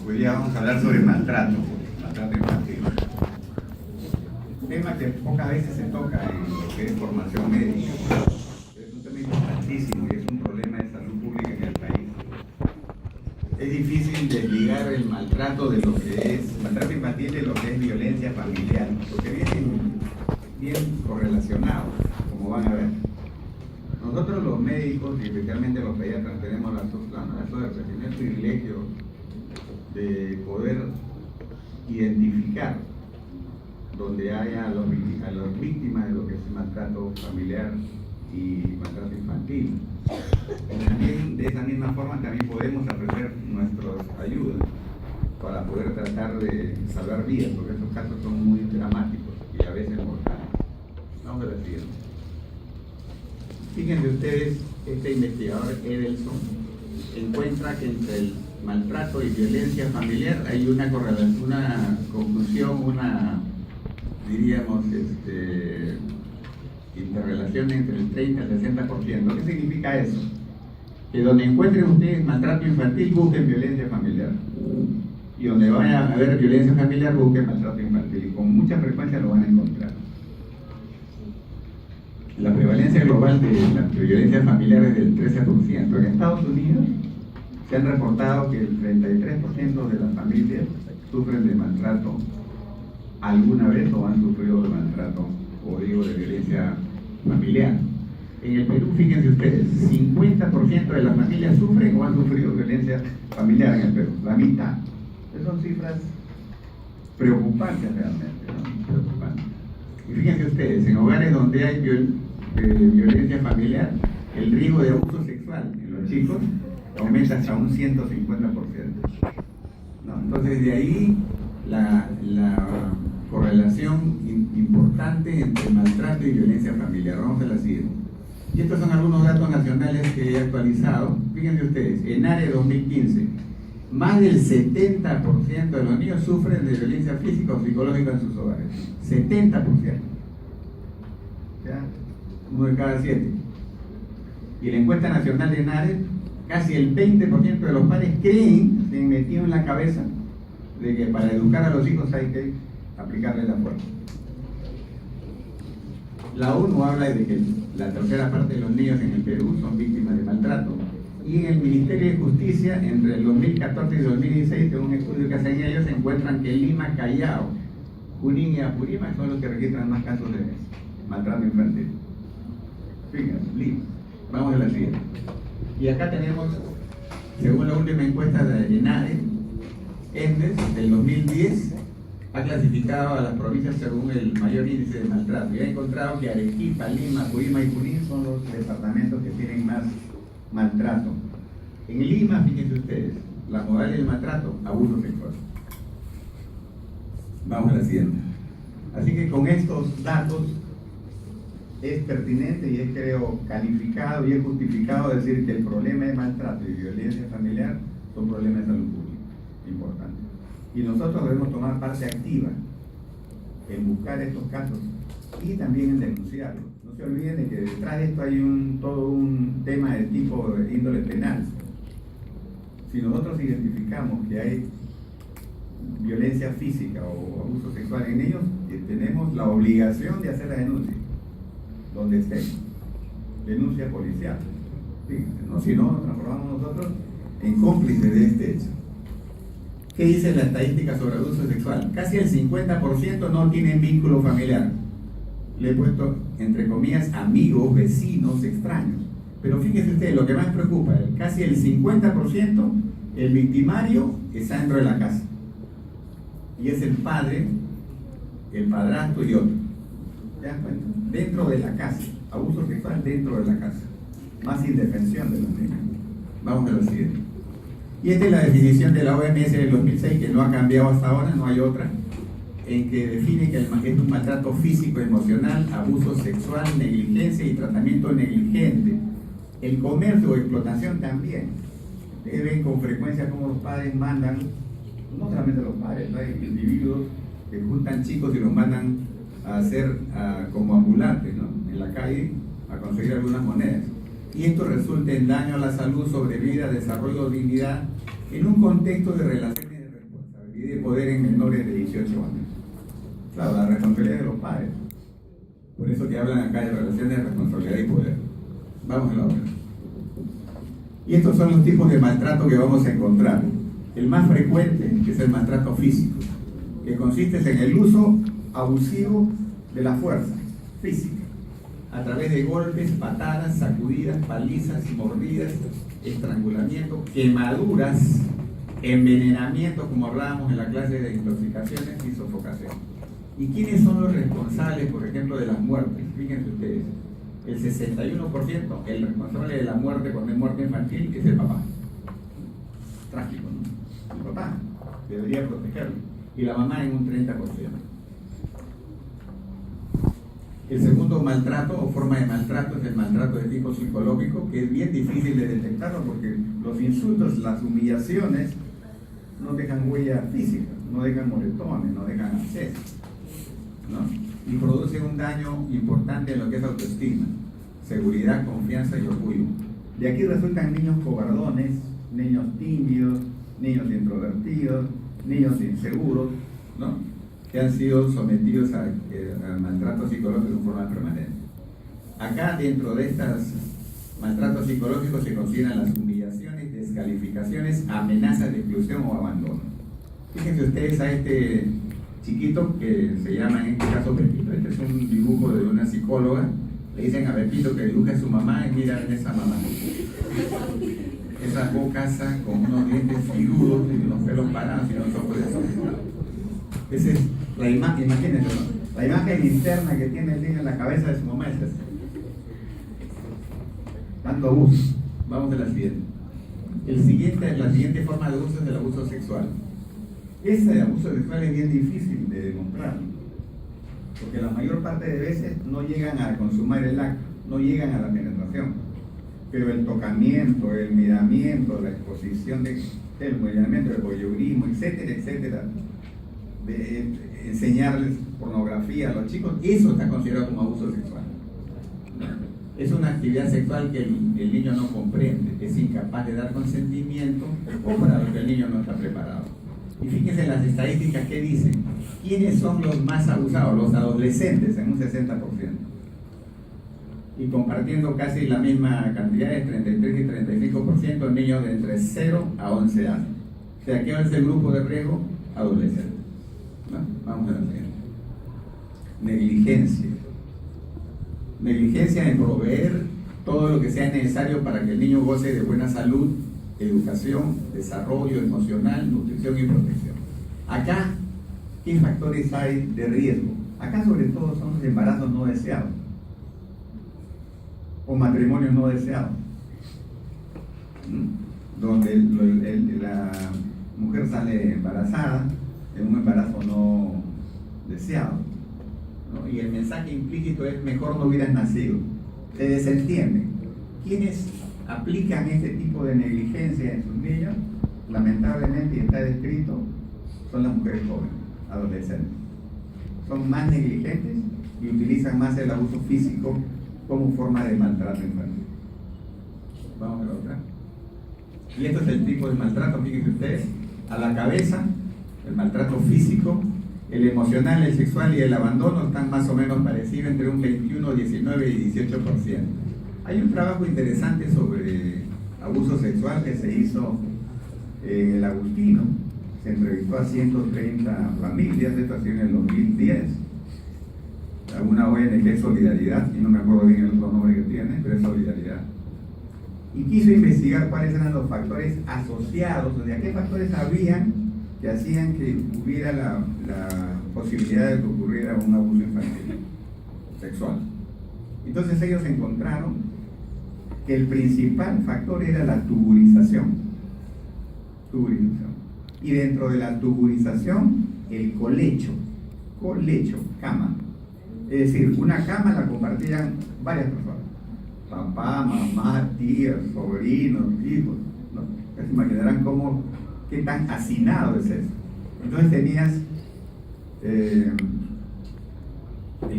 Hoy día vamos a hablar sobre maltrato infantil. Un tema que pocas veces se toca en lo que es formación médica. Es un tema importantísimo y es un problema de salud pública en el país. Es difícil desligar el maltrato de lo que es maltrato infantil de lo que es violencia familiar, porque vienen bien correlacionados, como van a ver. Nosotros los médicos, y especialmente los pediatras, tenemos la suerte, el privilegio de poder identificar donde haya a las víctimas de lo que es maltrato familiar y maltrato infantil. También, de esa misma forma también podemos ofrecer nuestras ayudas para poder tratar de salvar vidas, porque estos casos son muy dramáticos y a veces mortales. Vamos a la siguiente. Fíjense ustedes, este investigador Edelson encuentra que entre el maltrato y violencia familiar hay una correlación, una conclusión, diríamos, interrelación entre el 30 y el 60%. ¿Qué significa eso? Que donde encuentren ustedes maltrato infantil, busquen violencia familiar. Y donde vaya a haber violencia familiar, busquen maltrato infantil. Y con mucha frecuencia lo van a encontrar. La prevalencia global de la violencia familiar es del 13%. En Estados Unidos se han reportado que el 33% de las familias sufren de maltrato alguna vez o han sufrido de maltrato o digo de violencia familiar. En el Perú, fíjense ustedes, 50% de las familias sufren o han sufrido violencia familiar en el Perú, la mitad. Esas son cifras preocupantes realmente, ¿no? Preocupantes. Y fíjense ustedes, en hogares donde hay violencia familiar, el riesgo de abuso sexual en los chicos aumenta hasta un 150%. ¿No? Entonces de ahí la correlación importante entre maltrato y violencia familiar. Vamos a la siguiente. Y estos son algunos datos nacionales que he actualizado. Fíjense ustedes, en ARE 2015, más del 70% de los niños sufren de violencia física o psicológica en sus hogares. 70%. ¿Ya? 1 de cada 7. Y en la encuesta nacional de NARE, casi el 20% de los padres creen, se han metido en la cabeza, de que para educar a los hijos hay que aplicarle la fuerza. La ONU habla de que la tercera parte de los niños en el Perú son víctimas de maltrato. Y en el Ministerio de Justicia, entre el 2014 y 2016, según un estudio que hacen ellos, se encuentran que Lima, Callao, Junín y Apurímac son los que registran más casos de maltrato infantil. Fíjense, Lima. Vamos a la siguiente. Y acá tenemos, según la última encuesta de ENADE, ENDES, del 2010, ha clasificado a las provincias según el mayor índice de maltrato y ha encontrado que Arequipa, Lima, Apurímac y Junín son los departamentos que tienen más maltrato. En Lima, fíjense ustedes, la modalidad del maltrato, abuso sexual. Vamos a la siguiente. Así que con estos datos es pertinente y es, creo, calificado y es justificado decir que el problema de maltrato y violencia familiar son problemas de salud pública importantes. Y nosotros debemos tomar parte activa en buscar estos casos y también en denunciarlos. No se olviden de que detrás de esto hay todo un tema de tipo de índole penal. Si nosotros identificamos que hay violencia física o abuso sexual en ellos, tenemos la obligación de hacer la denuncia, donde esté, denuncia policial. Fíjense, ¿no? Si no, nos transformamos nosotros en cómplices de este hecho. ¿Qué dice la estadística sobre abuso sexual? Casi el 50% no tienen vínculo familiar. Le he puesto, entre comillas, amigos, vecinos, extraños. Pero fíjense ustedes, lo que más preocupa, casi el 50%, el victimario está dentro de la casa. Y es el padre, el padrastro y otro. ¿Te das cuenta? Dentro de la casa. Abuso sexual dentro de la casa. Más indefensión de los niños. Vamos a lo siguiente. Y esta es la definición de la OMS del 2006, que no ha cambiado hasta ahora, no hay otra, en que define que es un maltrato físico, emocional, abuso sexual, negligencia y tratamiento negligente. El comercio o explotación también. Ustedes ven con frecuencia cómo los padres mandan, no solamente los padres, hay individuos que juntan chicos y los mandan a hacer como ambulantes, ¿no? En la calle a conseguir algunas monedas. Y esto resulta en daño a la salud, sobrevida, desarrollo, dignidad, en un contexto de relaciones de y de poder en menores de 18 años. Claro, la responsabilidad de los padres. Por eso que hablan acá de relaciones de responsabilidad y poder. Vamos a la otra. Y estos son los tipos de maltrato que vamos a encontrar. El más frecuente es el maltrato físico, que consiste en el uso abusivo de la fuerza física, a través de golpes, patadas, sacudidas, palizas, mordidas, estrangulamiento, quemaduras, envenenamiento, como hablábamos en la clase de intoxicaciones y sofocación. ¿Y quiénes son los responsables, por ejemplo, de las muertes? Fíjense ustedes, el 61%, el responsable de la muerte cuando hay muerte infantil es el papá. Trágico, ¿no? El papá debería protegerlo. Y la mamá en un 30%. El segundo maltrato o forma de maltrato es el maltrato de tipo psicológico, que es bien difícil de detectarlo porque los insultos, las humillaciones no dejan huella física, no dejan moretones, no dejan abscesos, ¿no? Y producen un daño importante en lo que es autoestima, seguridad, confianza y orgullo. De aquí resultan niños cobardones, niños tímidos, niños introvertidos, niños inseguros, ¿no?, que han sido sometidos al maltrato psicológico en forma permanente. Acá, dentro de estos maltratos psicológicos, se consideran las humillaciones, descalificaciones, amenazas de exclusión o abandono. Fíjense ustedes a este chiquito que se llama en este caso Pepito. Este es un dibujo de una psicóloga. Le dicen a Pepito que dibuje a su mamá y mira a esa mamá. Esa bocaza con unos dientes filudos y unos pelos parados y unos ojos desorbitados. Esa es la imagen, imagínense, ¿no? La imagen interna que tiene el niño en la cabeza de su mamá es esa. Tanto abuso. Vamos a la siguiente. La siguiente forma de abuso es el abuso sexual. Ese abuso sexual es bien difícil de demostrar, porque la mayor parte de veces no llegan a consumar el acto, no llegan a la penetración. Pero el tocamiento, el miramiento, la exposición del miramiento, el voyeurismo, etcétera, etcétera, de enseñarles pornografía a los chicos, eso está considerado como abuso sexual. Es una actividad sexual que el niño no comprende, es incapaz de dar consentimiento o para lo que el niño no está preparado. Y fíjense en las estadísticas que dicen, ¿quiénes son los más abusados? Los adolescentes, en un 60%. Y compartiendo casi la misma cantidad de 33 y 35% niños de entre 0 a 11 años. O sea, ¿qué es el grupo de riesgo? Adolescentes. ¿No? Vamos a la siguiente. Negligencia. Negligencia en proveer todo lo que sea necesario para que el niño goce de buena salud, educación, desarrollo emocional, nutrición y protección. Acá, ¿qué factores hay de riesgo? Acá sobre todo son los embarazos no deseados o matrimonios no deseados, donde la mujer sale embarazada en un embarazo no deseado, ¿no? Y el mensaje implícito es: mejor no hubieras nacido. Se desentiende. ¿Quiénes aplican este tipo de negligencia en sus niños? Lamentablemente, y está descrito, son las mujeres jóvenes, adolescentes. Son más negligentes y utilizan más el abuso físico como forma de maltrato infantil. Vamos a la otra. Y esto es el tipo de maltrato, fíjense ustedes: a la cabeza, el maltrato físico, el emocional, el sexual y el abandono están más o menos parecidos, entre un 21, 19 y 18%. Hay un trabajo interesante sobre abuso sexual que se hizo en el Agustino. Se entrevistó a 130 familias, esto ha sido en el 2010. Una ONG que es Solidaridad, y no me acuerdo bien el otro nombre que tiene, pero es Solidaridad. Y quiso investigar cuáles eran los factores asociados, o sea, qué factores habían que hacían que hubiera la posibilidad de que ocurriera un abuso infantil sexual. Entonces ellos encontraron que el principal factor era la tuburización. Y dentro de la tuburización, el colecho, cama. Es decir, una cama la compartían varias personas: papá, mamá, tías, sobrinos, hijos, ¿no? Ya se imaginarán qué tan hacinado es eso. Entonces tenías el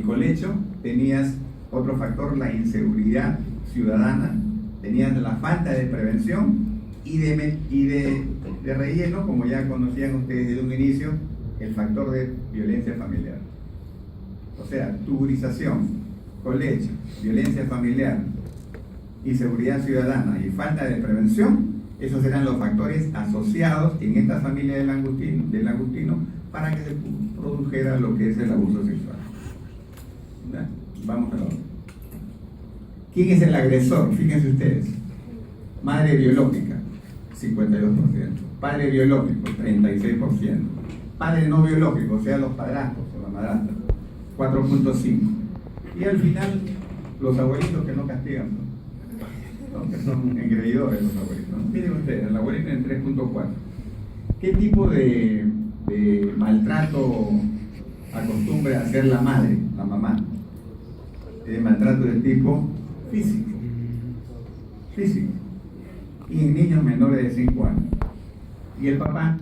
colecho, tenías otro factor, la inseguridad ciudadana, tenías la falta de prevención y de de relleno, como ya conocían ustedes desde un inicio, el factor de violencia familiar. O sea, tuburización, colecho, violencia familiar, inseguridad ciudadana y falta de prevención, esos serán los factores asociados en esta familia del Agustino para que se produjera lo que es el abuso sexual. ¿Ya? Vamos a la otra. ¿Quién es el agresor? Fíjense ustedes. Madre biológica, 52%. Padre biológico, 36%. Padre no biológico, o sea, los padrastros o la madrastra, 4.5%. Y al final, los abuelitos que no castigan, ¿no? Que son engreidores los abuelitos, ¿no? Miren ustedes, el abuelito en 3.4%. ¿Qué tipo de maltrato acostumbra a hacer la madre, la mamá? Maltrato de tipo físico. Y en niños menores de 5 años. Y el papá,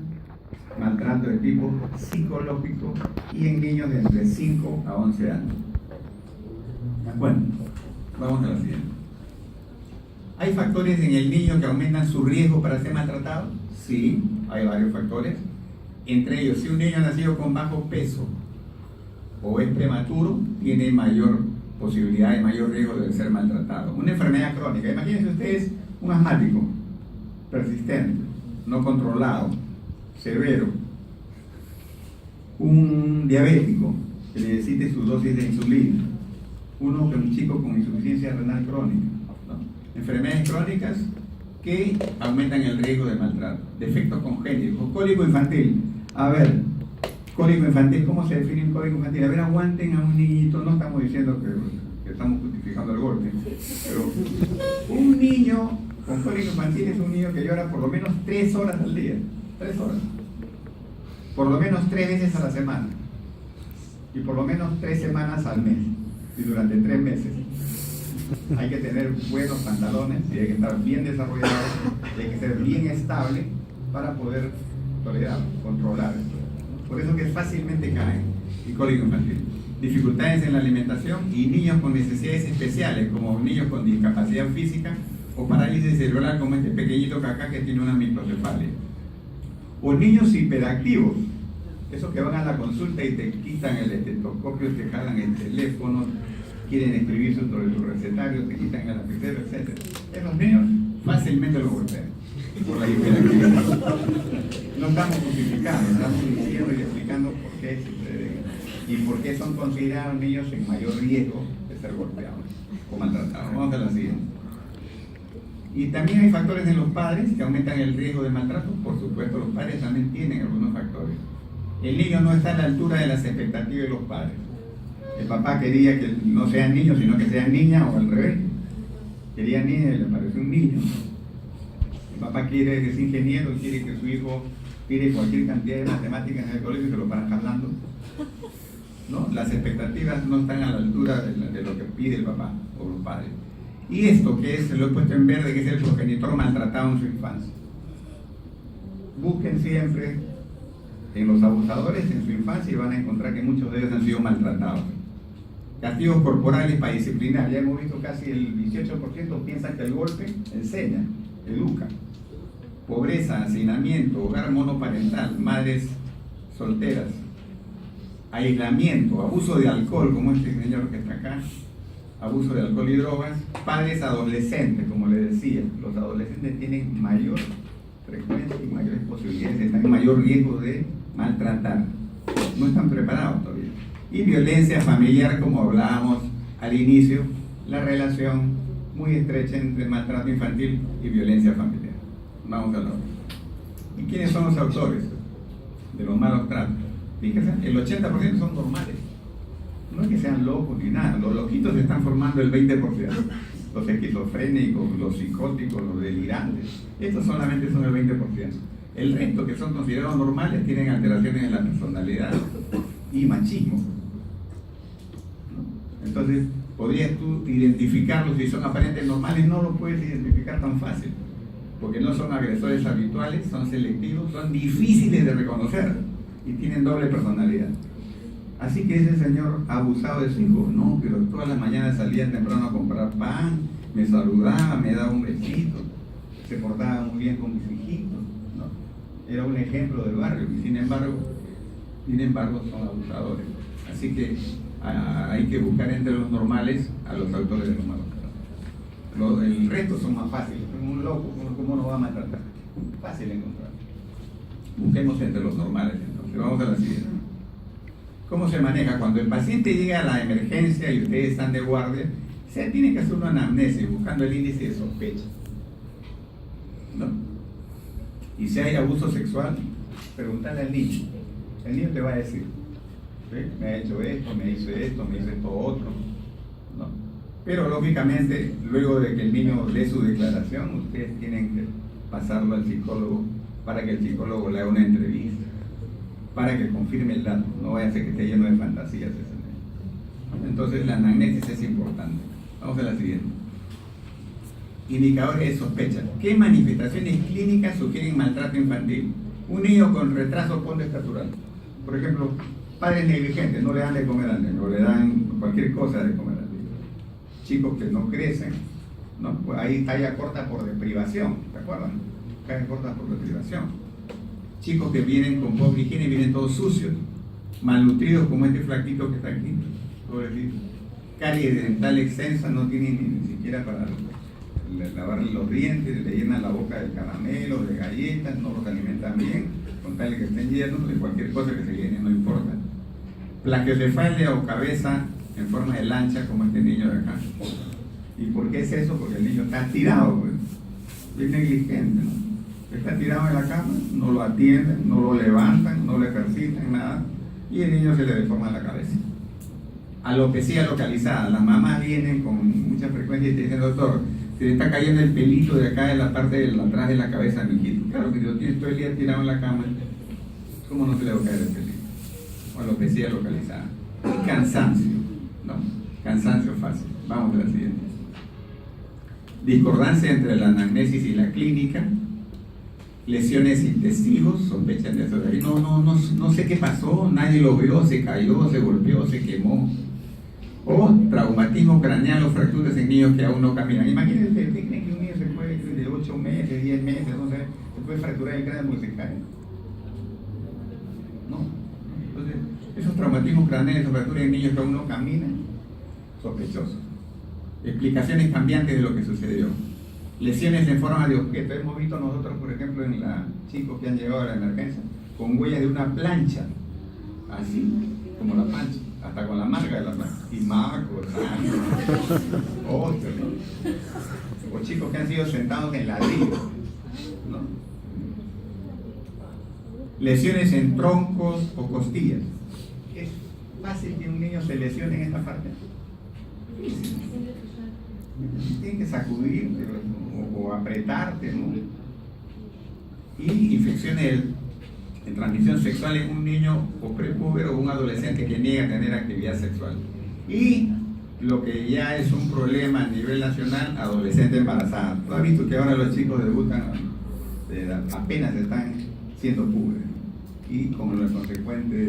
maltrato de tipo psicológico y en niños de entre 5 a 11 años. Bueno, vamos a la siguiente. ¿Hay factores en el niño que aumentan su riesgo para ser maltratado? Sí, hay varios factores. Entre ellos, si un niño ha nacido con bajo peso o es prematuro, tiene mayor posibilidad y mayor riesgo de ser maltratado. Una enfermedad crónica, imagínense ustedes un asmático persistente, no controlado, severo, un diabético que necesite su dosis de insulina, un chico con insuficiencia renal crónica, ¿no? Enfermedades crónicas que aumentan el riesgo de maltrato, defectos congénitos, cólico infantil. A ver, cólico infantil, ¿cómo se define un cólico infantil? A ver, aguanten a un niñito, no estamos diciendo que estamos justificando el golpe, pero un niño con cólico infantil es un niño que llora por lo menos 3 horas al día, 3 horas, por lo menos 3 veces a la semana, y por lo menos 3 semanas al mes, y durante 3 meses. Hay que tener buenos pantalones, y hay que estar bien desarrollado, y hay que ser bien estable para poder tolerar, controlar esto. Por eso que fácilmente caen, y cólico infantil. Dificultades en la alimentación y niños con necesidades especiales, como niños con discapacidad física o parálisis cerebral, como este pequeñito acá que tiene una microcefalia. O niños hiperactivos, esos que van a la consulta y te quitan el estetoscopio, te jalan el teléfono, quieren escribir sobre tu recetario, te quitan el lapicero, etc. Esos niños fácilmente los golpean por la hiperactividad. No estamos justificando, estamos diciendo y explicando por qué sucede y por qué son considerados niños en mayor riesgo de ser golpeados o maltratados. Vamos a la siguiente. Y también hay factores en los padres que aumentan el riesgo de maltrato. Por supuesto, los padres también tienen algunos factores. El niño no está a la altura de las expectativas de los padres. El papá quería que no sean niños, sino que sean niñas, o al revés. Quería niña y le pareció un niño. El papá quiere que es ingeniero, quiere que su hijo tire cualquier cantidad de matemáticas en el colegio y se lo paran jalando. ¿No? Las expectativas no están a la altura de lo que pide el papá o los padres. Y esto, que es, lo he puesto en verde, que es el progenitor maltratado en su infancia. Busquen siempre en los abusadores en su infancia y van a encontrar que muchos de ellos han sido maltratados. Castigos corporales para disciplinar. Ya hemos visto casi el 18% piensan que el golpe enseña, educa. Pobreza, hacinamiento, hogar monoparental, madres solteras, aislamiento, abuso de alcohol, como este señor que está acá, abuso de alcohol y drogas, padres adolescentes, como les decía, los adolescentes tienen mayor frecuencia y mayores posibilidades, están en mayor riesgo de maltratar, no están preparados todavía. Y violencia familiar, como hablábamos al inicio, la relación muy estrecha entre maltrato infantil y violencia familiar. Vamos a hablar. ¿Y quiénes son los autores de los malos tratos? Fíjense, el 80% son normales. No es que sean locos ni nada, los loquitos se están formando el 20%. Los esquizofrénicos, los psicóticos, los delirantes, estos solamente son el 20%. El resto, que son considerados normales, tienen alteraciones en la personalidad y machismo. Entonces, podrías tú identificarlos si son aparentes normales, no los puedes identificar tan fácil, porque no son agresores habituales, son selectivos, son difíciles de reconocer y tienen doble personalidad. Así que ese señor abusado de su hijo, no, pero todas las mañanas salía temprano a comprar pan, me saludaba, me daba un besito, se portaba muy bien con mis hijitos, ¿no? era un ejemplo del barrio, y sin embargo son abusadores. Así que hay que buscar entre los normales a los autores de los malos tratos. El resto son más fáciles. Un loco, ¿cómo nos va a maltratar? Fácil encontrar. Busquemos entre los normales entonces. Vamos a la siguiente. ¿Cómo se maneja? Cuando el paciente llega a la emergencia y ustedes están de guardia, se tiene que hacer una anamnesis buscando el índice de sospecha, ¿no? Y si hay abuso sexual, preguntarle al niño. El niño te va a decir, ¿sí? Me ha hecho esto, me hizo esto otro, ¿no? Pero lógicamente, luego de que el niño dé su declaración, ustedes tienen que pasarlo al psicólogo para que el psicólogo le haga una entrevista, para que confirme el dato, no vaya a ser que esté lleno de fantasías ese niño. Entonces la anamnesis es importante. Vamos a la siguiente. Indicadores de sospecha. ¿Qué manifestaciones clínicas sugieren maltrato infantil? Un niño con retraso ponderostatural. Por ejemplo, padres negligentes, no le dan de comer al niño, o le dan cualquier cosa de comer al niño. Chicos que no crecen, ¿no? Pues ahí talla corta por deprivación, ¿te acuerdan? Talla corta por deprivación. Chicos que vienen con poca higiene, vienen todos sucios, malnutridos como este flaquito que está aquí, pobrecito. Caries dental extensa, no tienen ni siquiera para lavarle los dientes, le llenan la boca de caramelo, de galletas, no los alimentan bien, con tal que estén llenos de cualquier cosa que se llene, no importa. Plaquiocefalia o cabeza en forma de lancha, como este niño de acá. ¿Y por qué es eso? Porque el niño está tirado, pues. Es negligente, ¿no? Está tirado en la cama, no lo atienden, no lo levantan, no le ejercitan, nada, y el niño se le deforma la cabeza. Alopecia localizada. Las mamás vienen con mucha frecuencia y te dicen, doctor, se le está cayendo el pelito de acá de la parte de atrás de la cabeza, mi hijito. Claro que si lo tienes todo el día tirado en la cama, ¿cómo no se le va a caer el pelito? O alopecia localizada. Y cansancio, ¿no? Cansancio fácil. Vamos a la siguiente. Discordancia entre la anamnesis y la clínica. Lesiones sin testigos, sospechan de eso. No sé qué pasó, nadie lo vio, se cayó, se golpeó, se quemó. O traumatismo craneal o fracturas en niños que aún no caminan. Imagínense, ¿ustedes creen que un niño se puede de 8 meses, 10 meses, no sé, se puede fracturar el cráneo porque se cae? No. Entonces, esos traumatismos craneales o fracturas en niños que aún no caminan, sospechosos. Explicaciones cambiantes de lo que sucedió. Lesiones en forma de objeto. Hemos visto nosotros, por ejemplo, en la chicos que han llegado a la emergencia, con huellas de una plancha, así, como la plancha, hasta con la marca de la plancha. Y macos, otros, ¿no? O chicos que han sido sentados en ladrillo, ¿no? Lesiones en troncos o costillas. Es fácil que un niño se lesione en esta parte. Tienen que sacudir o apretarte, ¿no? Y infecciones de transmisión sexual en un niño o prepúbero o un adolescente que niega tener actividad sexual. Y lo que ya es un problema a nivel nacional, adolescente embarazada. ¿Tú has visto que ahora los chicos debutan apenas están siendo púberes? Y como los consecuentes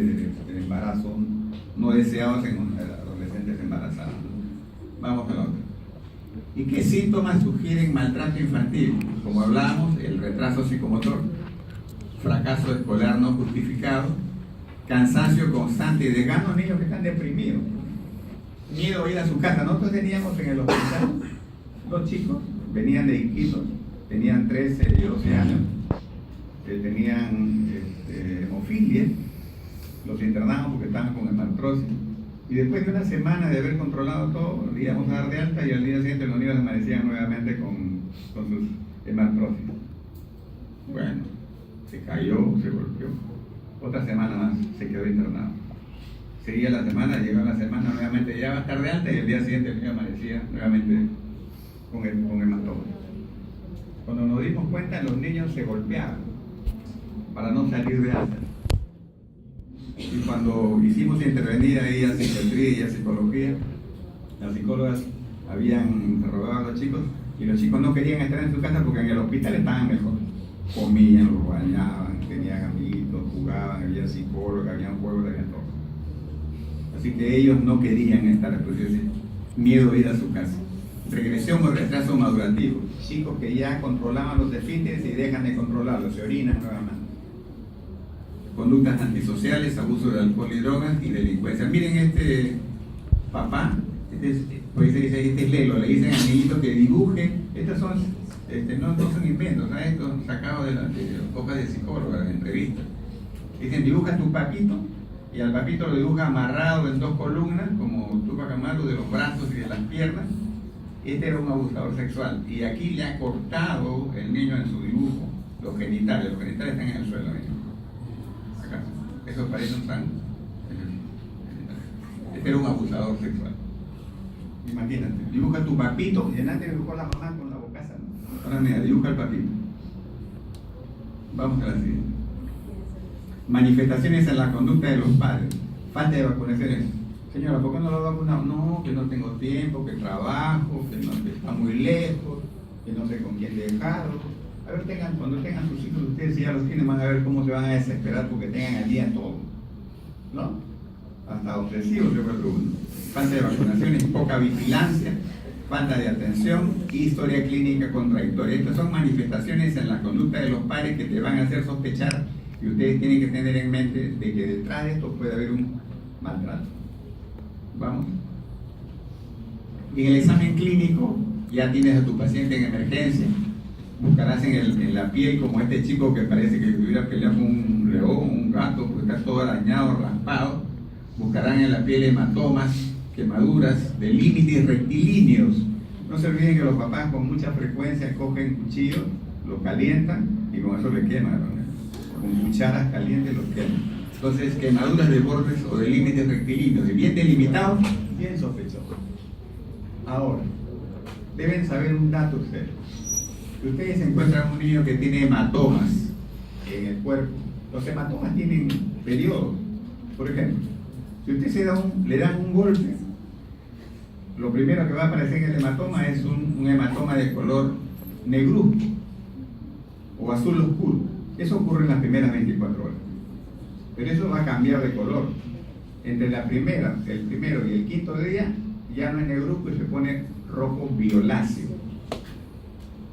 del embarazo no deseados en adolescentes embarazadas. Vamos a la otra. ¿Y qué síntomas sugieren maltrato infantil? Como hablábamos, el retraso psicomotor, fracaso escolar no justificado, cansancio constante y desgano a niños que están deprimidos, miedo a ir a su casa. Nosotros teníamos en el hospital dos chicos, venían de Iquitos, tenían 13 y 12 años, que tenían hemofilia, los internamos porque estaban con hemartrosis. Y después de una semana de haber controlado todo, le íbamos a dar de alta y al día siguiente los niños amanecían nuevamente con sus hemartrosis. Bueno, se cayó, se golpeó. Otra semana más, se quedó internado. Seguía la semana, llegó la semana nuevamente, ya va a estar de alta y el día siguiente el niño amanecía nuevamente con hematómesis. Cuando nos dimos cuenta, los niños se golpeaban para no salir de alta. Y cuando hicimos intervenir ahí a psiquiatría y a psicología, las psicólogas habían interrogado a los chicos y los chicos no querían estar en su casa porque en el hospital estaban mejor. Comían, los bañaban, tenían amiguitos, jugaban, había psicólogos, había juegos, había todo. Así que ellos no querían estar, pues, miedo a ir a su casa. Regresión o retraso madurativo. Chicos que ya controlaban los esfínteres y dejan de controlarlos, se orinan nuevamente. conductas antisociales, abuso de alcohol y drogas y delincuencia. Miren este papá, pues dice, este es Lelo, le dicen al niñito que dibuje. Estos son, no son inventos, ¿sabes? Estos sacados de hojas de psicóloga, de entrevistas. Dicen, dibuja tu papito, y al papito lo dibuja amarrado en 2 columnas, como Tupac Amaru, de los brazos y de las piernas. Este era un abusador sexual, y aquí le ha cortado el niño en su dibujo los genitales están en el suelo, miren. Acá, eso parece un tango. Este era un abusador sexual. Imagínate, dibuja tu papito, y antes dibujó la mamá con la bocaza, ¿no? Ahora mira, dibuja el papito. Vamos a la siguiente. Manifestaciones en la conducta de los padres. Falta de vacunaciones. Señora, ¿por qué no lo ha vacunado? No, que no tengo tiempo, que trabajo, que está muy lejos, que no sé con quién dejarlo. A ver, cuando tengan sus hijos, ustedes si ya los tienen, van a ver cómo se van a desesperar porque tengan al día todo. ¿No? Hasta obsesivos, yo creo que uno. Falta de vacunaciones, poca vigilancia, falta de atención y historia clínica contradictoria. Estas son manifestaciones en la conducta de los padres que te van a hacer sospechar, y ustedes tienen que tener en mente de que detrás de esto puede haber un maltrato. Vamos. Y en el examen clínico ya tienes a tu paciente en emergencia. Buscarás en la piel, como este chico que parece que hubiera peleado con un león, un gato, porque está todo arañado, raspado. Buscarán en la piel hematomas, quemaduras de límites rectilíneos. No se olviden que los papás con mucha frecuencia cogen cuchillos, lo calientan y con eso le queman, ¿no? Con cucharas calientes los queman. Entonces, quemaduras de bordes o de límites rectilíneos, y bien delimitados, bien sospechosos. Ahora, deben saber un dato ustedes. Si ustedes encuentran un niño que tiene hematomas en el cuerpo, los hematomas tienen periodos. Por ejemplo, si usted le dan un golpe, lo primero que va a aparecer en el hematoma es un hematoma de color negruzco o azul oscuro. Eso ocurre en las primeras 24 horas. Pero eso va a cambiar de color. Entre el primero y el quinto día ya no es negruzco y se pone rojo violáceo.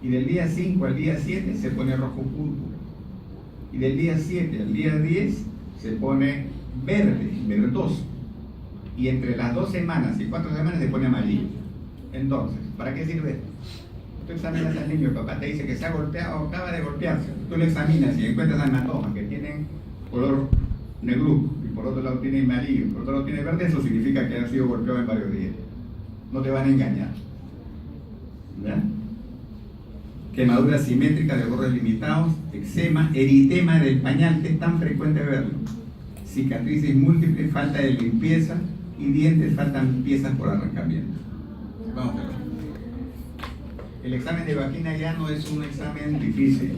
Y del día 5 al día 7 se pone rojo púrpura. Y del día 7 al día 10 se pone verde, verdoso. Y entre las 2 semanas y 4 semanas se pone amarillo. Entonces, ¿para qué sirve esto? Tú examinas al niño, el papá te dice que se ha golpeado o acaba de golpearse. Tú lo examinas y encuentras hematomas que tienen color negruzco y por otro lado tiene amarillo, por otro lado tiene verde. Eso significa que ha sido golpeado en varios días. No te van a engañar. ¿Verdad? Quemaduras simétricas de bordes limitados, eczema, eritema del pañal, que es tan frecuente verlo, cicatrices múltiples, falta de limpieza y dientes, faltan piezas por arrancamiento. Vamos a verlo. El examen de vagina ya no es un examen difícil.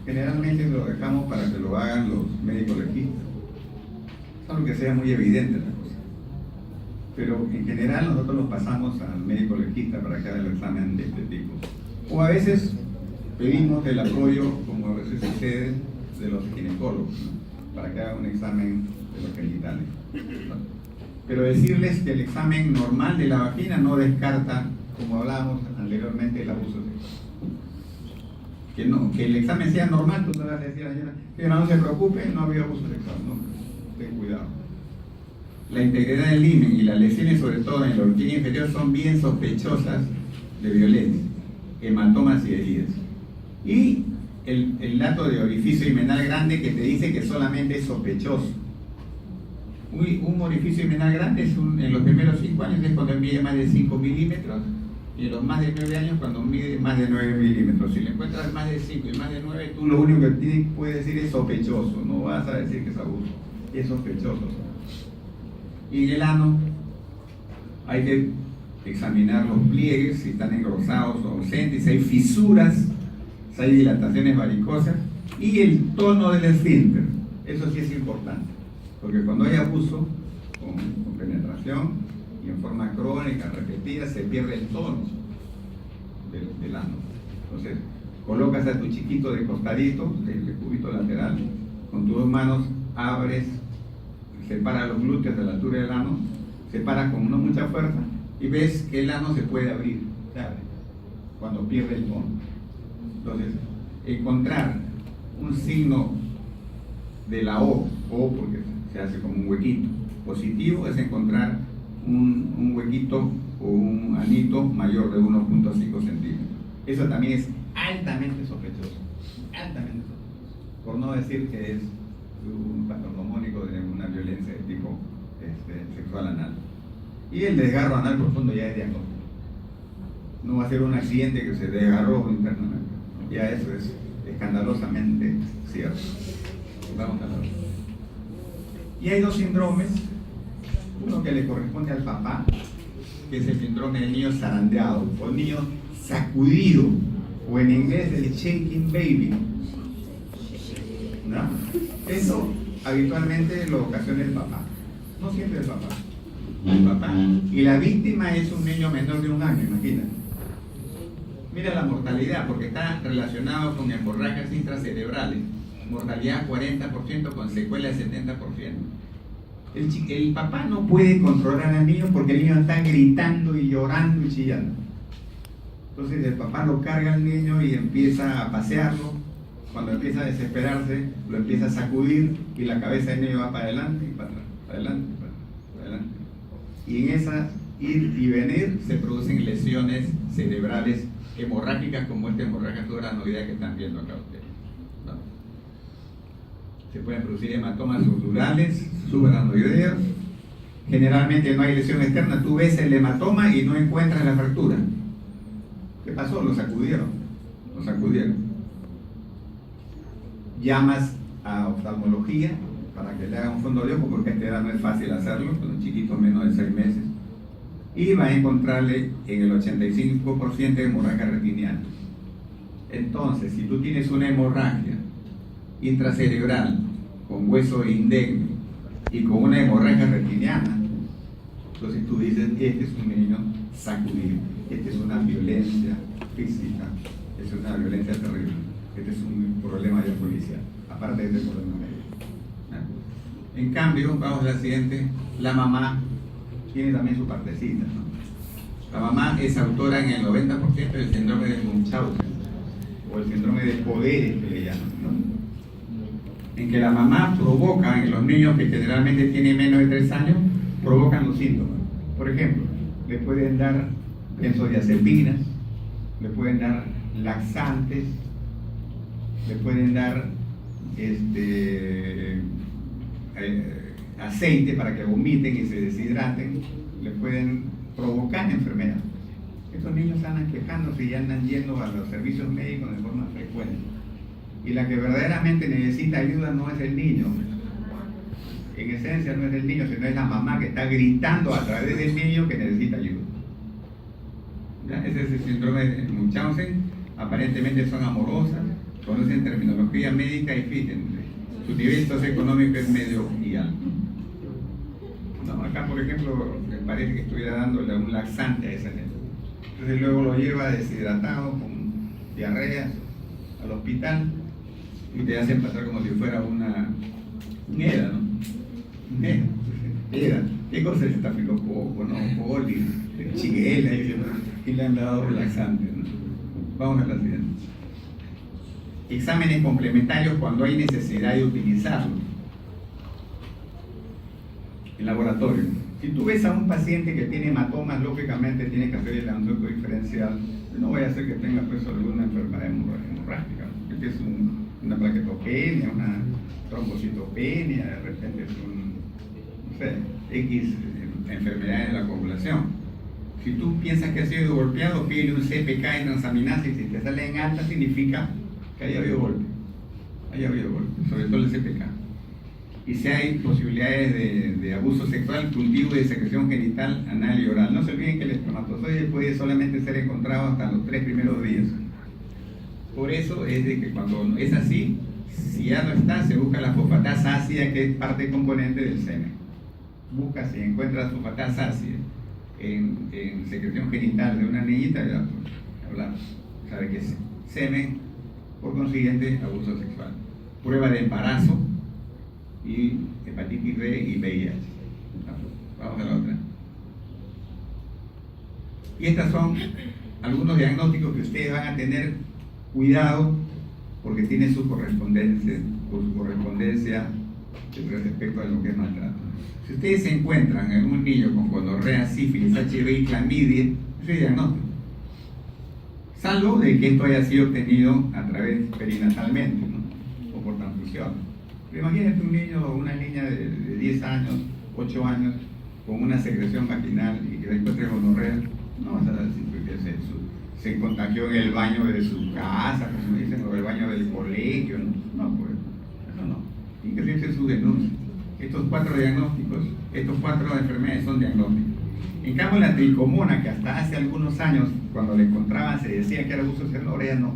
Generalmente lo dejamos para que lo hagan los médicos legistas, salvo que sea muy evidente la cosa. Pero en general nosotros los pasamos al médico legista para que haga el examen de este tipo. O a veces pedimos el apoyo, como a veces sucede, de los ginecólogos, ¿no? Para que hagan un examen de los genitales, ¿no? Pero decirles que el examen normal de la vagina no descarta, como hablábamos anteriormente, el abuso sexual. Que el examen sea normal, tú no vas a decir a la señora, no se preocupe, no ha habido abuso sexual, no, ten cuidado. La integridad del himen y las lesiones, sobre todo en la orquídea inferior, son bien sospechosas de violencia, hematomas y heridas. Y el dato de orificio himenal grande que te dice que solamente es sospechoso. Un orificio himenal grande en los primeros 5 años es cuando mide más de 5 milímetros, y en los más de 9 años cuando mide más de 9 milímetros. Si le encuentras más de 5 y más de 9, tú lo único que puedes decir es sospechoso, no vas a decir que es abuso, es sospechoso. Y en el ano hay que examinar los pliegues, si están engrosados o ausentes, si hay fisuras, si hay dilataciones varicosas, y el tono del esfínter. Eso sí es importante, porque cuando hay abuso con penetración y en forma crónica, repetida, se pierde el tono del ano. Entonces, colocas a tu chiquito de costadito, del cubito lateral, con tus 2 manos abres, separa los glúteos de la altura del ano, separa con no mucha fuerza y ves que el ano se puede abrir, se abre, cuando pierde el tono. Entonces, encontrar un signo de la O porque se hace como un huequito. Positivo es encontrar un huequito o un anito mayor de 1.5 centímetros. Eso también es altamente sospechoso, por no decir que es un patognomónico de una violencia de tipo sexual anal. Y el desgarro anal profundo ya es diagnóstico. No va a ser un accidente que se desgarró internamente. Ya eso es escandalosamente cierto. Vamos a la otra. Y hay dos síndromes. Uno que le corresponde al papá, que es el síndrome del niño zarandeado o niño sacudido, o en inglés el shaking baby, ¿no? Eso habitualmente lo ocasiona el papá, no siempre el papá, y la víctima es un niño menor de 1 año, imagínate. Mira la mortalidad, porque está relacionado con hemorragias intracerebrales, mortalidad 40% con secuelas 70%. El papá no puede controlar al niño porque el niño está gritando y llorando y chillando. Entonces el papá lo carga al niño y empieza a pasearlo. Cuando empieza a desesperarse, lo empieza a sacudir y la cabeza del niño va para adelante y para atrás, para adelante y para adelante. Y en esa ir y venir se producen lesiones cerebrales hemorrágicas como esta hemorragia subaracnoidea que están viendo acá ustedes, ¿no? Se pueden producir hematomas subdurales, subaracnoideos. Generalmente no hay lesión externa. Tú ves el hematoma y no encuentras la fractura. ¿Qué pasó? Lo sacudieron. Llamas a oftalmología para que le hagan un fondo de ojo, porque a esta edad no es fácil hacerlo, con los chiquitos menos de 6 meses. Y va a encontrarle en el 85% de hemorragia retiniana. Entonces, si tú tienes una hemorragia intracerebral con hueso indemne y con una hemorragia retiniana, entonces tú dices, este es un niño sacudido, este es una violencia física, es una violencia terrible, este es un problema de policía, aparte de este problema médico. En cambio, vamos a la siguiente, la mamá tiene también su partecita, ¿no? La mamá es autora en el 90% del síndrome de Munchausen, o el síndrome de poderes que le llaman, ¿no? En que la mamá provoca en los niños que generalmente tienen menos de 3 años, provocan los síntomas. Por ejemplo, le pueden dar benzodiazepinas, le pueden dar laxantes, le pueden dar aceite para que vomiten y se deshidraten, le pueden provocar enfermedad. Estos niños andan quejándose y andan yendo a los servicios médicos de forma frecuente. Y la que verdaderamente necesita ayuda no es el niño. En esencia no es el niño, sino es la mamá que está gritando a través del niño que necesita ayuda. ¿Ya? Ese es el síndrome de Munchausen. Aparentemente son amorosas, conocen terminología médica y fíjense, su nivel socioeconómico es medio y alto. No, acá, por ejemplo, me parece que estuviera dándole un laxante a ese niño. Entonces luego lo lleva deshidratado, con diarrea, al hospital y te hacen pasar como si fuera un EDA, ¿no? EDA. ¿Qué cosa es estafilococo, no? Poli, chiguela, y le han dado laxante, ¿no? Vamos a la siguiente. Exámenes complementarios cuando hay necesidad de utilizarlo. En laboratorio. Si tú ves a un paciente que tiene hematomas, lógicamente tienes que hacer el angiografía diferencial. No vaya a ser que tenga pues alguna enfermedad hemorrágica, ¿no? Que es una plaquetopenia, una trombocitopenia, de repente es no sé, X enfermedad de la coagulación. Si tú piensas que ha sido golpeado, pide un CPK en transaminasa y si te sale en alta significa que haya habido golpe, sobre todo el CPK. Y si hay posibilidades de abuso sexual, cultivo y de secreción genital, anal y oral. No se olviden que el espermatozoide puede solamente ser encontrado hasta los 3 primeros días. Por eso es de que cuando es así, si ya no está, se busca la fosfatasa ácida, que es parte componente del semen. Busca, si encuentras fosfatasa ácida en secreción genital de una niñita, ya hablamos, sabe que es semen, por consiguiente, abuso sexual. Prueba de embarazo y hepatitis B y VIH. Vamos a la otra. Y estos son algunos diagnósticos que ustedes van a tener cuidado porque tienen su correspondencia adolescencia respecto a lo que es maltrato. Si ustedes se encuentran en un niño con gonorrea, sífilis, HIV y clamidia, eso es diagnóstico. Salvo de que esto haya sido obtenido a través perinatalmente, ¿no? O por transfusión. Pero imagínate un niño o una niña de 10 años, 8 años, con una secreción vaginal y que después de gonorrea, no vas a decir que se contagió en el baño de su casa, como dicen, o el baño del colegio, no, pues, eso no. Tiene que hacerse su denuncia. Estos 4 diagnósticos, estos 4 enfermedades son diagnósticos. En cambio, la tricomona, que hasta hace algunos años, cuando la encontraban, se decía que era abuso sexual, ahora ya no.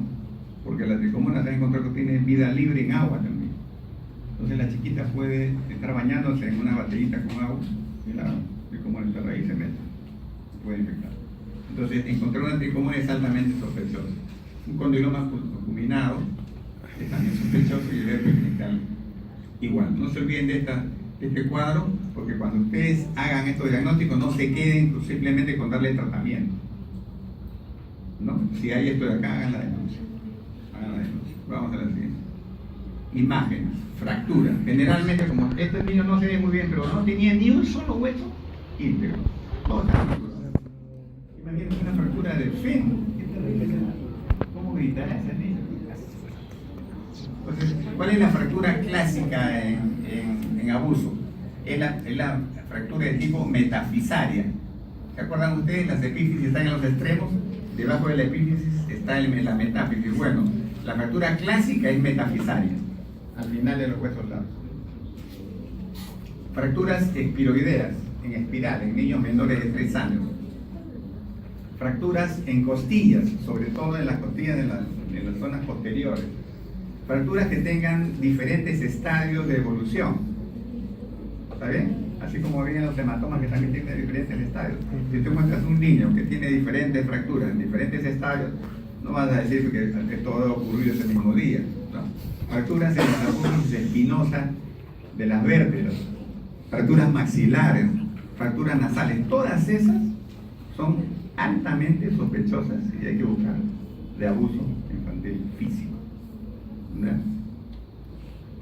Porque la tricomona se ha encontrado que tiene vida libre en agua también. Entonces la chiquita puede estar bañándose en una baterita con agua y la tricomona está ahí y se mete. Se puede infectar. Entonces, encontrar una tricomona es altamente sospechoso. Un condiloma acuminado es también sospechoso y el herpes genital igual. No se olviden de este cuadro, porque cuando ustedes hagan estos diagnósticos no se queden simplemente con darle tratamiento, ¿no? Si hay esto de acá, hagan la denuncia. Vamos a la siguiente. Imágenes, fracturas. Generalmente, como este niño no se ve muy bien, pero no tenía ni un solo hueso íntegro. Todas las fracturas. Imagínense una fractura del fémur. ¿Cómo gritará ese niño? Entonces, ¿cuál es la fractura clásica en abuso? Es la fractura de tipo metafisaria. ¿Se acuerdan ustedes? Las epífisis están en los extremos, debajo de la epífisis está la metáfisis. Bueno, la fractura clásica es metafisaria, al final de los huesos largos. Fracturas espiroideas, en espiral, en niños menores de 3 años. Fracturas en costillas, sobre todo en las costillas de las zonas posteriores. Fracturas que tengan diferentes estadios de evolución. ¿Está bien? Así como vienen los hematomas que también tienen diferentes estadios. Si tú encuentras un niño que tiene diferentes fracturas en diferentes estadios, no vas a decir que todo ocurrió ese mismo día. ¿No? Fracturas en la apófisis espinosa de las vértebras, fracturas maxilares, fracturas nasales, todas esas son altamente sospechosas y hay que buscar de abuso infantil físico. ¿No?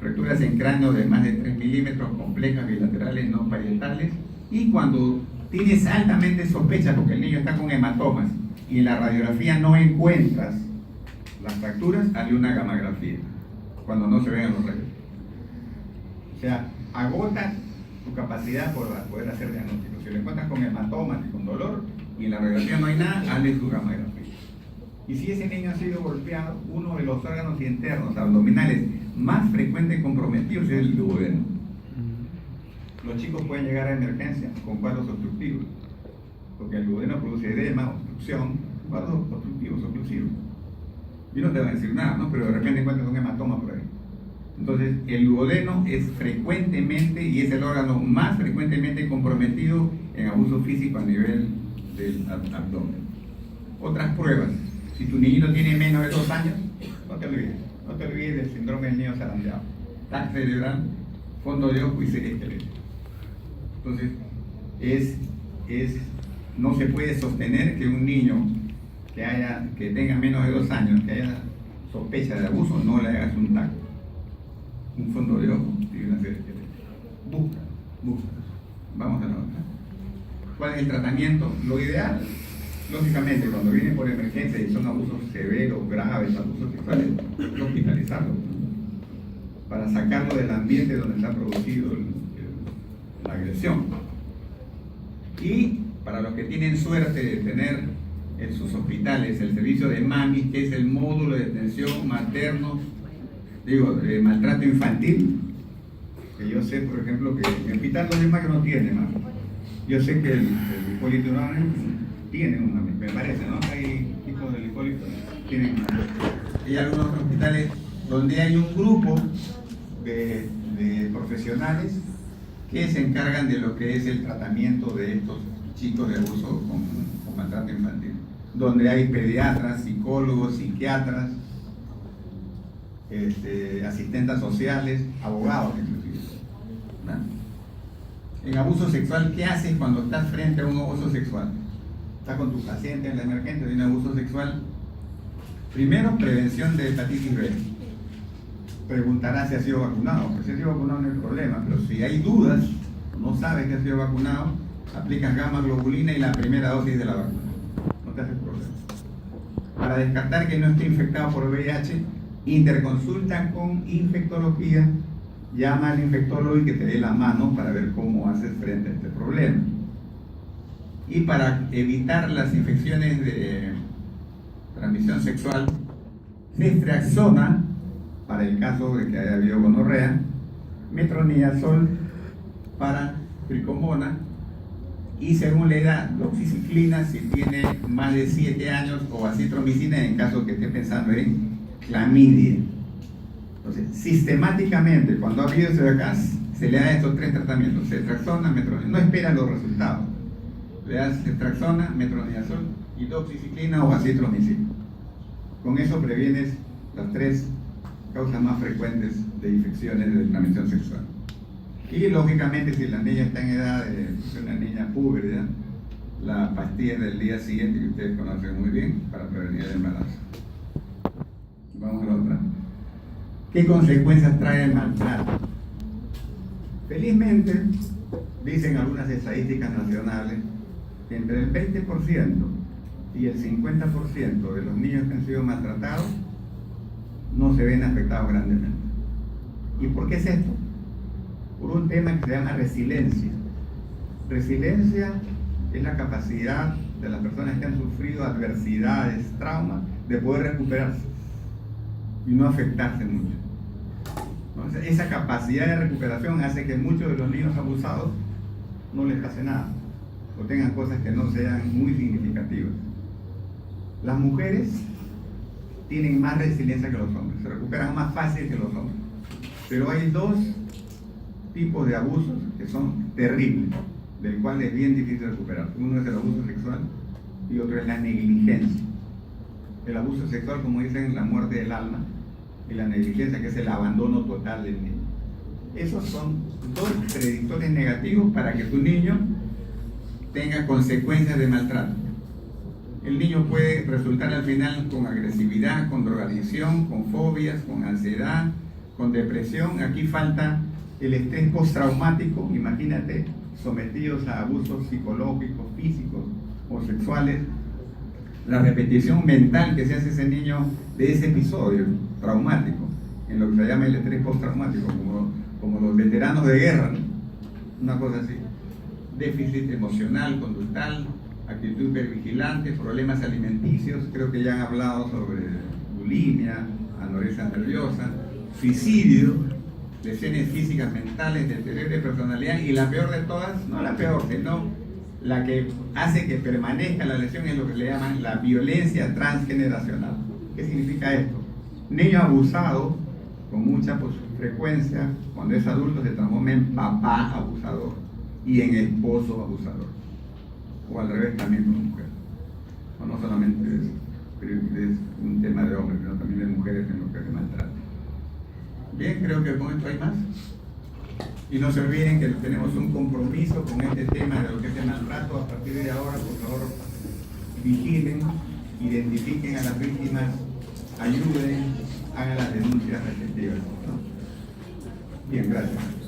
Fracturas en cráneo de más de 3 milímetros, complejas, bilaterales, no parietales, y cuando tienes altamente sospecha porque el niño está con hematomas y en la radiografía no encuentras las fracturas, hazle una gamografía cuando no se vean los rayos. O sea, agota tu capacidad por poder hacer diagnóstico. Si lo encuentras con hematomas y con dolor y en la radiografía no hay nada, hazle su gamografía. Y si ese niño ha sido golpeado, uno de los órganos internos abdominales más frecuentes comprometidos es el duodeno. Los chicos pueden llegar a emergencia con cuadros obstructivos, porque el duodeno produce edema, obstrucción, cuadros obstructivos, oclusivos. Y no te va a decir nada, ¿no? Pero de repente encuentras un hematoma por ahí. Entonces, el duodeno es frecuentemente y es el órgano más frecuentemente comprometido en abuso físico a nivel del abdomen. Otras pruebas. Si tu niñito tiene menos de 2 años, no te olvides del síndrome del niño zarandeado. TAC cerebral, fondo de ojo y serie esquelética. Entonces, no se puede sostener que un niño que tenga menos de 2 años, que haya sospecha de abuso, no le hagas un TAC, un fondo de ojo y una serie esquelética. Busca. Vamos a la otra. ¿Cuál es el tratamiento? Lo ideal, lógicamente, cuando vienen por emergencia y son abusos severos, graves, abusos sexuales, es hospitalizarlo para sacarlo del ambiente donde se ha producido la agresión. Y para los que tienen suerte de tener en sus hospitales el servicio de MAMI, que es el módulo de atención materno, de maltrato infantil, que yo sé, por ejemplo, que en el hospital Los Llamas no tiene MAMI. Yo sé que el Hipólito Yrigoyen tiene una, me parece, ¿no? Hay hijos del Hipólito, tienen una. Hay algunos hospitales donde hay un grupo de profesionales que se encargan de lo que es el tratamiento de estos chicos de abuso con maltrato infantil, donde hay pediatras, psicólogos, psiquiatras, asistentes sociales, abogados inclusive. ¿No? En abuso sexual, ¿qué haces cuando estás frente a un abuso sexual? Estás con tu paciente en la emergencia de un abuso sexual. Primero, prevención de hepatitis B. preguntará si ha sido vacunado. Pues si ha sido vacunado no hay problema, pero si hay dudas, no sabes que ha sido vacunado, aplicas gamma globulina y la primera dosis de la vacuna. No te haces problema. Para descartar que no esté infectado por VIH, interconsulta con infectología, llama al infectólogo y que te dé la mano para ver cómo haces frente a este problema. Y para evitar las infecciones de transmisión sexual, ceftriaxona, para el caso de que haya habido gonorrea, metronidazol para tricomona, y según la edad, doxiciclina si tiene más de 7 años, o acitromicina en caso que esté pensando en clamidia. Entonces, sistemáticamente, cuando ha habido ese de acá, se le da estos 3 tratamientos: ceftriaxona, metronidazol. No espera los resultados. Le das ceftriaxona, metronidazol y doxiciclina o acitromicina. Con eso previenes las 3 causas más frecuentes de infecciones de transmisión sexual. Y lógicamente, si la niña está en edad de una niña púbera, la pastilla del día siguiente, que ustedes conocen muy bien, para prevenir el embarazo. Vamos a la otra. ¿Qué consecuencias trae el maltrato? Felizmente, dicen algunas estadísticas nacionales, que entre el 20% y el 50% de los niños que han sido maltratados no se ven afectados grandemente. ¿Y por qué es esto? Por un tema que se llama resiliencia. Resiliencia es la capacidad de las personas que han sufrido adversidades, traumas, de poder recuperarse y no afectarse mucho. Entonces, esa capacidad de recuperación hace que muchos de los niños abusados no les pase nada, o tengan cosas que no sean muy significativas. Las mujeres tienen más resiliencia que los hombres, se recuperan más fácil que los hombres. Pero hay 2 tipos de abusos que son terribles, del cual es bien difícil recuperar. Uno es el abuso sexual y otro es la negligencia. El abuso sexual, como dicen, la muerte del alma, y la negligencia, que es el abandono total del niño. Esos son 2 predictores negativos para que tu niño tenga consecuencias de maltrato. El niño puede resultar al final con agresividad, con drogadicción, con fobias, con ansiedad, con depresión. Aquí falta el estrés postraumático. Imagínate, sometidos a abusos psicológicos, físicos o sexuales, la repetición mental que se hace ese niño de ese episodio traumático, en lo que se llama el estrés postraumático, como los veteranos de guerra, ¿no? Una cosa así. Déficit emocional, conductual, actitud hipervigilante, problemas alimenticios, creo que ya han hablado sobre bulimia, anorexia nerviosa, suicidio, lesiones físicas, mentales, deterioro de personalidad, y la peor de todas, no la peor, sino la que hace que permanezca la lesión, es lo que le llaman la violencia transgeneracional. ¿Qué significa esto? Niño abusado, con mucha frecuencia, cuando es adulto se transforma en papá abusador y en esposo abusador. O al revés también con mujeres. No solamente es un tema de hombres, sino también de mujeres en lo que se maltrata. Bien, creo que con esto hay más. Y no se olviden que tenemos un compromiso con este tema de lo que es el maltrato. A partir de ahora, por favor, vigilen, identifiquen a las víctimas, ayuden, hagan las denuncias respectivas. Bien, gracias.